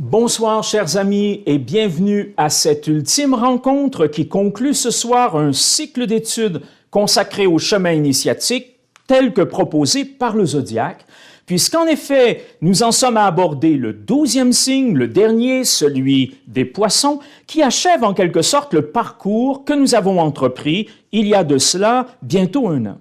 Bonsoir chers amis et bienvenue à cette ultime rencontre qui conclut ce soir un cycle d'études consacré au chemin initiatique tel que proposé par le Zodiaque, puisqu'en effet nous en sommes à aborder le 12e signe, le dernier, celui des Poissons, qui achève en quelque sorte le parcours que nous avons entrepris il y a de cela bientôt un an.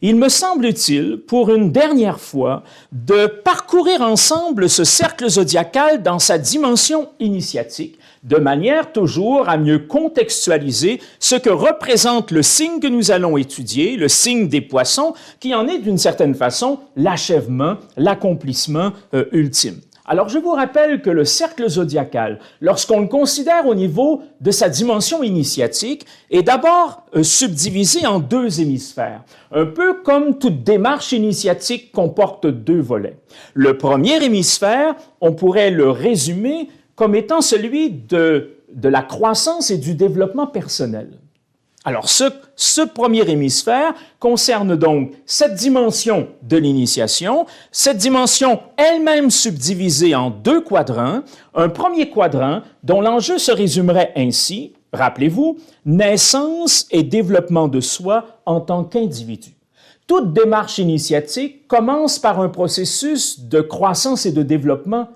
Il me semble utile, pour une dernière fois, de parcourir ensemble ce cercle zodiacal dans sa dimension initiatique, de manière toujours à mieux contextualiser ce que représente le signe que nous allons étudier, le signe des Poissons, qui en est d'une certaine façon l'achèvement, l'accomplissement ultime. Alors, je vous rappelle que le cercle zodiacal, lorsqu'on le considère au niveau de sa dimension initiatique, est d'abord subdivisé en deux hémisphères, un peu comme toute démarche initiatique comporte deux volets. Le premier hémisphère, on pourrait le résumer comme étant celui de la croissance et du développement personnel. Alors, ce premier hémisphère concerne donc cette dimension de l'initiation, cette dimension elle-même subdivisée en deux quadrants, un premier quadrant dont l'enjeu se résumerait ainsi, rappelez-vous, naissance et développement de soi en tant qu'individu. Toute démarche initiatique commence par un processus de croissance et de développement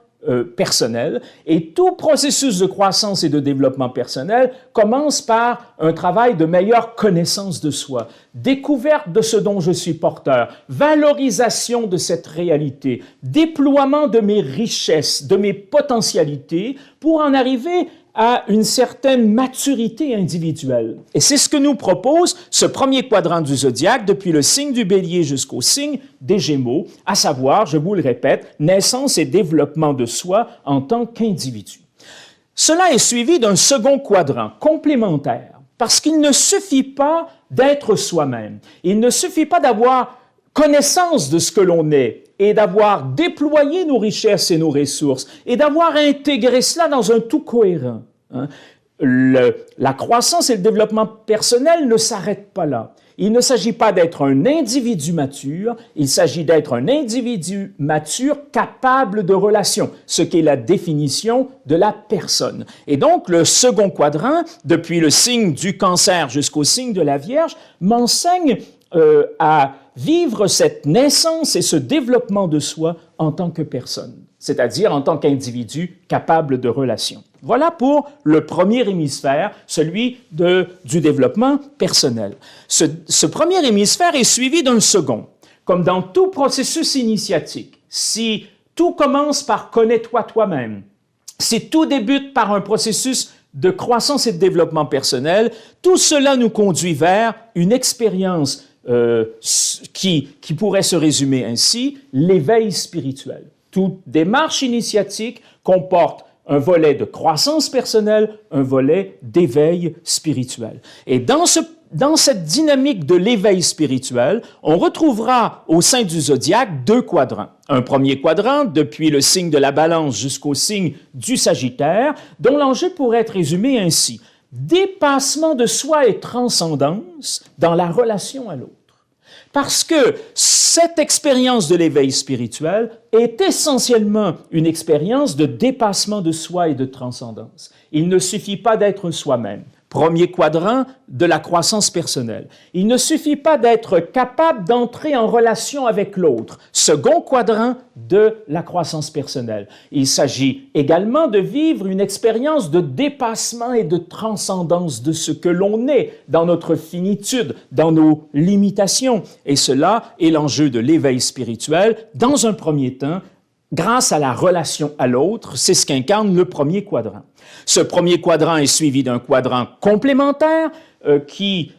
personnel, et tout processus de croissance et de développement personnel commence par un travail de meilleure connaissance de soi, découverte de ce dont je suis porteur, valorisation de cette réalité, déploiement de mes richesses, de mes potentialités pour en arriver à une certaine maturité individuelle. Et c'est ce que nous propose ce premier quadrant du zodiaque depuis le signe du Bélier jusqu'au signe des Gémeaux, à savoir, je vous le répète, naissance et développement de soi en tant qu'individu. Cela est suivi d'un second quadrant complémentaire, parce qu'il ne suffit pas d'être soi-même. Il ne suffit pas d'avoir connaissance de ce que l'on est et d'avoir déployé nos richesses et nos ressources et d'avoir intégré cela dans un tout cohérent. La croissance et le développement personnel ne s'arrêtent pas là. Il ne s'agit pas d'être un individu mature, il s'agit d'être un individu mature capable de relation, ce qui est la définition de la personne. Et donc, le second quadrant, depuis le signe du Cancer jusqu'au signe de la Vierge, m'enseigne à vivre cette naissance et ce développement de soi en tant que personne, c'est-à-dire en tant qu'individu capable de relation. Voilà pour le premier hémisphère, celui du développement personnel. Ce premier hémisphère est suivi d'un second. Comme dans tout processus initiatique, si tout commence par « connais-toi toi-même », si tout débute par un processus de croissance et de développement personnel, tout cela nous conduit vers une expérience qui pourrait se résumer ainsi, l'éveil spirituel. Toute démarche initiatique comporte un volet de croissance personnelle, un volet d'éveil spirituel. Et dans cette dynamique de l'éveil spirituel, on retrouvera au sein du zodiaque deux quadrants. Un premier quadrant, depuis le signe de la Balance jusqu'au signe du Sagittaire, dont l'enjeu pourrait être résumé ainsi. Dépassement de soi et transcendance dans la relation à l'autre. Parce que cette expérience de l'éveil spirituel est essentiellement une expérience de dépassement de soi et de transcendance. Il ne suffit pas d'être soi-même. Premier quadrant de la croissance personnelle. Il ne suffit pas d'être capable d'entrer en relation avec l'autre. Second quadrant de la croissance personnelle. Il s'agit également de vivre une expérience de dépassement et de transcendance de ce que l'on est dans notre finitude, dans nos limitations. Et cela est l'enjeu de l'éveil spirituel dans un premier temps, grâce à la relation à l'autre, c'est ce qu'incarne le premier quadrant. Ce premier quadrant est suivi d'un quadrant complémentaire qui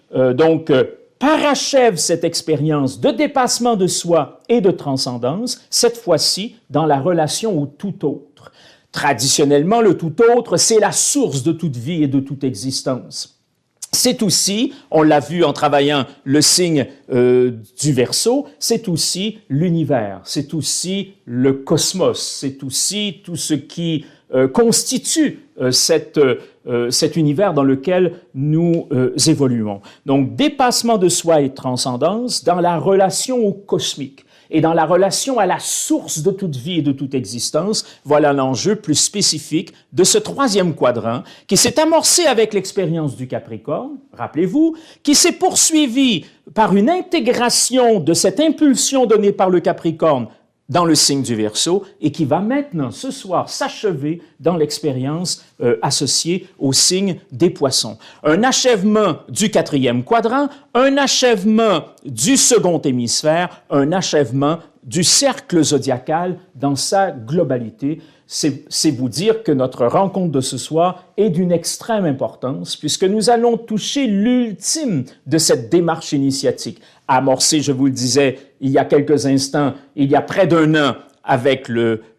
parachève cette expérience de dépassement de soi et de transcendance, cette fois-ci dans la relation au tout autre. Traditionnellement, le tout autre, c'est la source de toute vie et de toute existence. C'est aussi, on l'a vu en travaillant le signe du Verseau, c'est aussi l'univers, c'est aussi le cosmos, c'est aussi tout ce qui constitue cet univers dans lequel nous évoluons. Donc, dépassement de soi et transcendance dans la relation au cosmique. et dans la relation à la source de toute vie et de toute existence. Voilà l'enjeu plus spécifique de ce troisième quadrant qui s'est amorcé avec l'expérience du Capricorne, rappelez-vous, qui s'est poursuivi par une intégration de cette impulsion donnée par le Capricorne dans le signe du Verseau et qui va maintenant, ce soir, s'achever dans l'expérience associée au signe des Poissons. Un achèvement du quatrième quadrant, un achèvement du second hémisphère, un achèvement du cercle zodiacal dans sa globalité. C'est vous dire que notre rencontre de ce soir est d'une extrême importance puisque nous allons toucher l'ultime de cette démarche initiatique, amorcée, je vous le disais il y a quelques instants, il y a près d'un an, avec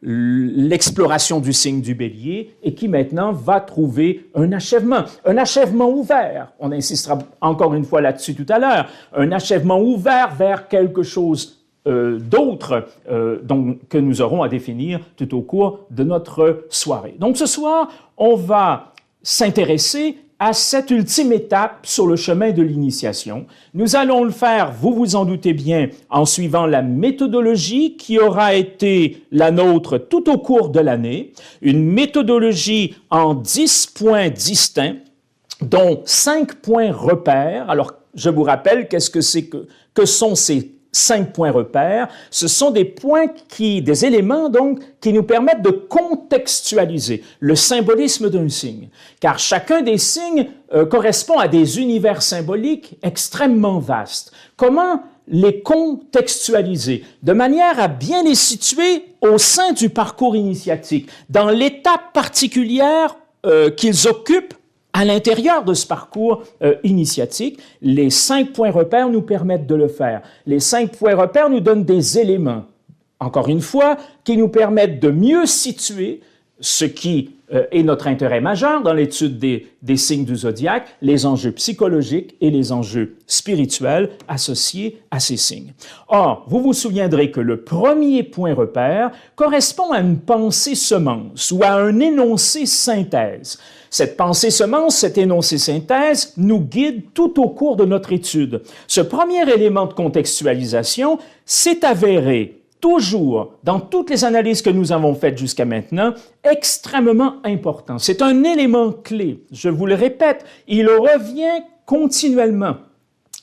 l'exploration du signe du Bélier et qui maintenant va trouver un achèvement ouvert. On insistera encore une fois là-dessus tout à l'heure, un achèvement ouvert vers quelque chose d'autres que nous aurons à définir tout au cours de notre soirée. Donc ce soir, on va s'intéresser à cette ultime étape sur le chemin de l'initiation. Nous allons le faire, vous vous en doutez bien, en suivant la méthodologie qui aura été la nôtre tout au cours de l'année, une méthodologie en 10 points distincts, dont 5 points repères. Alors, je vous rappelle qu'est-ce que c'est que sont ces 5 points repères. Ce sont des points des éléments donc, qui nous permettent de contextualiser le symbolisme d'un signe. Car chacun des signes correspond à des univers symboliques extrêmement vastes. Comment les contextualiser de manière à bien les situer au sein du parcours initiatique, dans l'étape particulière qu'ils occupent à l'intérieur de ce parcours initiatique. Les 5 points repères nous permettent de le faire. Les 5 points repères nous donnent des éléments, encore une fois, qui nous permettent de mieux situer ce qui est notre intérêt majeur dans l'étude des signes du zodiaque, les enjeux psychologiques et les enjeux spirituels associés à ces signes. Or, vous vous souviendrez que le premier point repère correspond à une pensée semence ou à un énoncé synthèse. Cette pensée semence, cet énoncé synthèse, nous guide tout au cours de notre étude. Ce premier élément de contextualisation s'est avéré toujours, dans toutes les analyses que nous avons faites jusqu'à maintenant, extrêmement important. C'est un élément clé. Je vous le répète, il revient continuellement.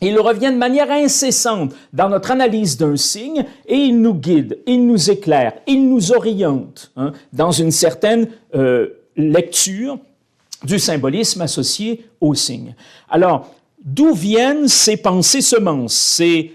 Il revient de manière incessante dans notre analyse d'un signe et il nous guide, il nous éclaire, il nous oriente dans une certaine lecture du symbolisme associé au signe. Alors, d'où viennent ces pensées semences, ces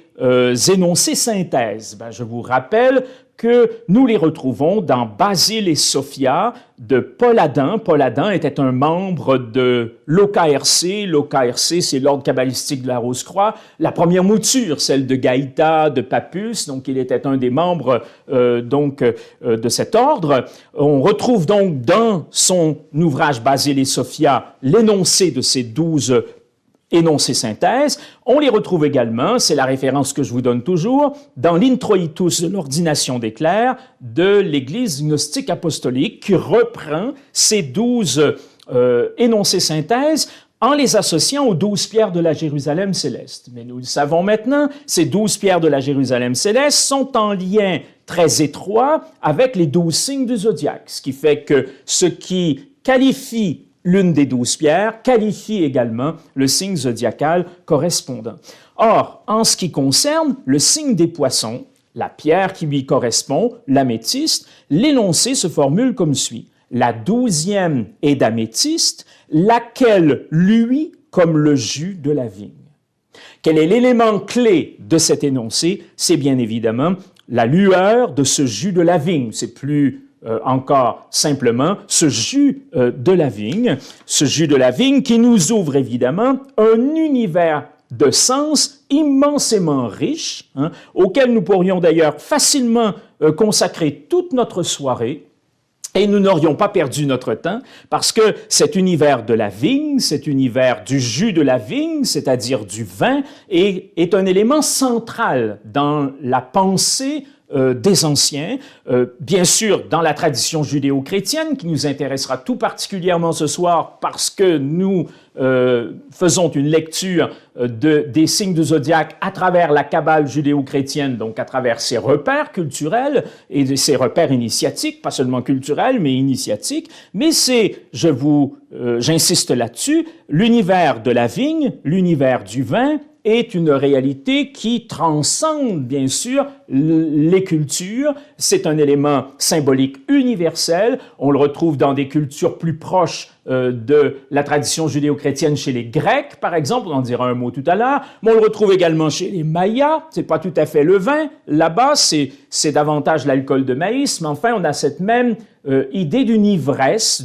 énoncés synthèses? Je vous rappelle que nous les retrouvons dans Basile et Sophia de Paul Adam. Paul Adam était un membre de l'OKRC. L'OKRC, c'est l'ordre kabbalistique de la Rose-Croix. La première mouture, celle de Gaïta, de Papus, donc il était un des membres de cet ordre. On retrouve donc dans son ouvrage Basile et Sophia l'énoncé de ces 12 énoncés synthèse. On les retrouve également, c'est la référence que je vous donne toujours, dans l'Introitus de l'ordination des clercs de l'Église gnostique apostolique qui reprend ces 12 énoncés synthèse en les associant aux 12 pierres de la Jérusalem céleste. Mais nous le savons maintenant, ces 12 pierres de la Jérusalem céleste sont en lien très étroit avec les 12 signes du zodiaque, ce qui fait que ce qui qualifie l'une des 12 pierres qualifie également le signe zodiacal correspondant. Or, en ce qui concerne le signe des Poissons, la pierre qui lui correspond, l'améthyste, l'énoncé se formule comme suit. La 12e est d'améthyste, laquelle luit comme le jus de la vigne. Quel est l'élément clé de cet énoncé? C'est bien évidemment la lueur de ce jus de la vigne. C'est plus encore simplement ce jus de la vigne qui nous ouvre évidemment un univers de sens immensément riche, auquel nous pourrions d'ailleurs facilement consacrer toute notre soirée, et nous n'aurions pas perdu notre temps parce que cet univers de la vigne, cet univers du jus de la vigne, c'est-à-dire du vin, est un élément central dans la pensée des anciens, bien sûr dans la tradition judéo-chrétienne qui nous intéressera tout particulièrement ce soir parce que nous faisons une lecture des signes du zodiaque à travers la Kabbale judéo-chrétienne, donc à travers ses repères culturels et de ses repères initiatiques, pas seulement culturels mais initiatiques, mais c'est, j'insiste là-dessus, l'univers de la vigne, l'univers du vin, est une réalité qui transcende, bien sûr, les cultures. C'est un élément symbolique universel. On le retrouve dans des cultures plus proches de la tradition judéo-chrétienne chez les Grecs, par exemple. On en dira un mot tout à l'heure. Mais on le retrouve également chez les Mayas. C'est pas tout à fait le vin. Là-bas, c'est davantage l'alcool de maïs. Mais enfin, on a cette même idée d'une ivresse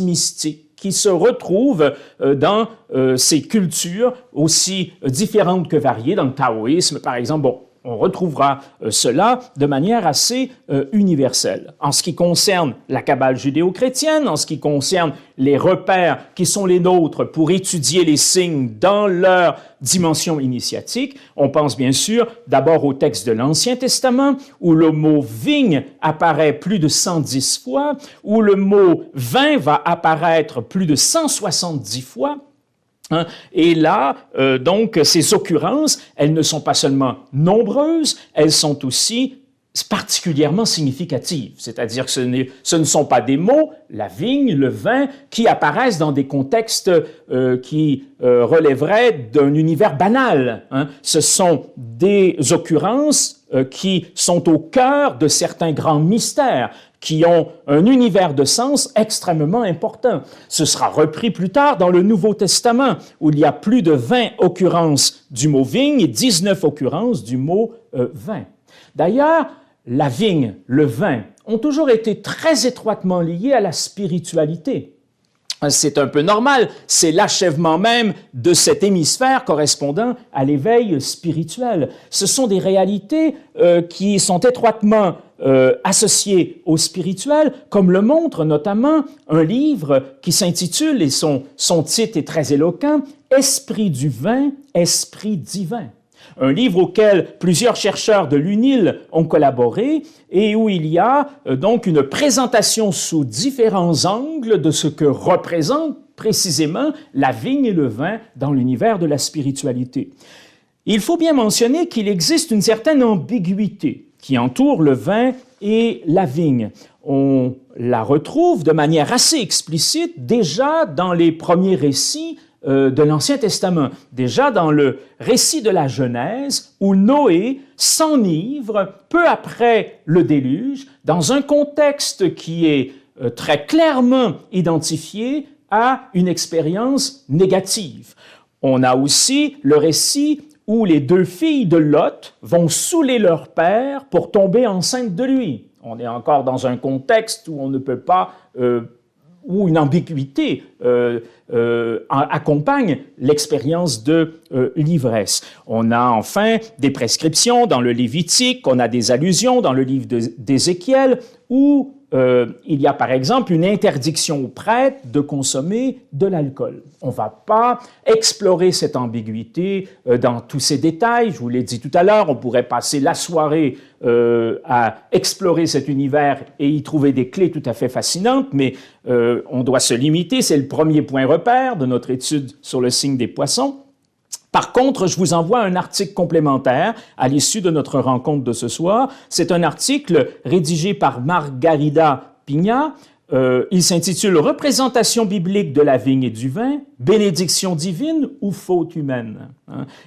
mystique qui se retrouvent dans ces cultures aussi différentes que variées, dans le taoïsme, par exemple. Bon, on retrouvera cela de manière assez universelle. En ce qui concerne la Kabbale judéo-chrétienne, en ce qui concerne les repères qui sont les nôtres pour étudier les signes dans leur dimension initiatique, on pense bien sûr d'abord au texte de l'Ancien Testament, où le mot « vigne » apparaît plus de 110 fois, où le mot « vin » va apparaître plus de 170 fois. Et là, donc, ces occurrences, elles ne sont pas seulement nombreuses, elles sont aussi particulièrement significatives. C'est-à-dire que ce ne sont pas des mots, la vigne, le vin, qui apparaissent dans des contextes qui relèveraient d'un univers banal. Ce sont des occurrences qui sont au cœur de certains grands mystères, qui ont un univers de sens extrêmement important. Ce sera repris plus tard dans le Nouveau Testament, où il y a plus de 20 occurrences du mot vigne et 19 occurrences du mot vin. D'ailleurs, la vigne, le vin, ont toujours été très étroitement liés à la spiritualité. C'est un peu normal, c'est l'achèvement même de cet hémisphère correspondant à l'éveil spirituel. Ce sont des réalités qui sont étroitement associées au spirituel, comme le montre notamment un livre qui s'intitule, et son titre est très éloquent, « Esprit du vin, esprit divin ». Un livre auquel plusieurs chercheurs de l'UNIL ont collaboré et où il y a donc une présentation sous différents angles de ce que représente précisément la vigne et le vin dans l'univers de la spiritualité. Il faut bien mentionner qu'il existe une certaine ambiguïté qui entoure le vin et la vigne. On la retrouve de manière assez explicite déjà dans les premiers récits de l'Ancien Testament, déjà dans le récit de la Genèse, où Noé s'enivre peu après le déluge, dans un contexte qui est très clairement identifié à une expérience négative. On a aussi le récit où les deux filles de Lot vont saouler leur père pour tomber enceinte de lui. On est encore dans un contexte où on ne peut pas où une ambiguïté accompagne l'expérience de l'ivresse. On a enfin des prescriptions dans le Lévitique, on a des allusions dans le livre d'Ézéchiel, où il y a par exemple une interdiction aux prêtres de consommer de l'alcool. On ne va pas explorer cette ambiguïté dans tous ses détails. Je vous l'ai dit tout à l'heure, on pourrait passer la soirée à explorer cet univers et y trouver des clés tout à fait fascinantes, mais on doit se limiter. C'est le premier point repère de notre étude sur le signe des poissons. Par contre, je vous envoie un article complémentaire à l'issue de notre rencontre de ce soir. C'est un article rédigé par Margarida Pigna. Il s'intitule « Représentation biblique de la vigne et du vin, bénédiction divine ou faute humaine ».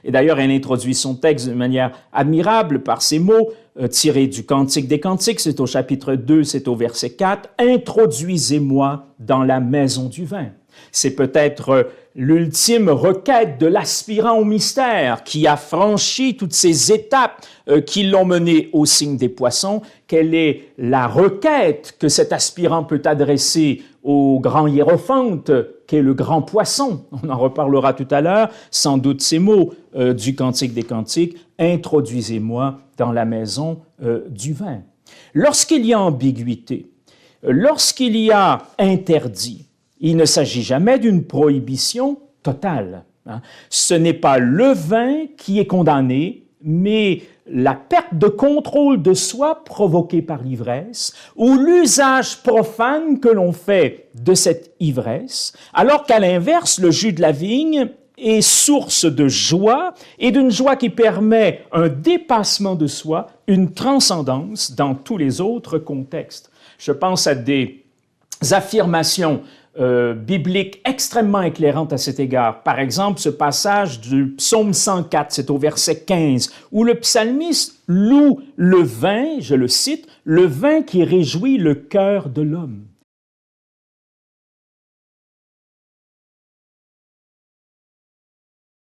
Et d'ailleurs, elle introduit son texte de manière admirable par ces mots tirés du Cantique des Cantiques, c'est au chapitre 2, c'est au verset 4, « Introduisez-moi dans la maison du vin ». C'est peut-être l'ultime requête de l'aspirant au mystère qui a franchi toutes ces étapes qui l'ont mené au signe des poissons. Quelle est la requête que cet aspirant peut adresser au grand hiérophante qu'est le grand poisson? On en reparlera tout à l'heure, sans doute ces mots du Cantique des Cantiques, « Introduisez-moi dans la maison du vin ». Lorsqu'il y a ambiguïté, lorsqu'il y a interdit, il ne s'agit jamais d'une prohibition totale. Ce n'est pas le vin qui est condamné, mais la perte de contrôle de soi provoquée par l'ivresse ou l'usage profane que l'on fait de cette ivresse, alors qu'à l'inverse, le jus de la vigne est source de joie et d'une joie qui permet un dépassement de soi, une transcendance dans tous les autres contextes. Je pense à des affirmations bibliques extrêmement éclairantes à cet égard. Par exemple, ce passage du psaume 104, c'est au verset 15, où le psalmiste loue le vin, je le cite, le vin qui réjouit le cœur de l'homme.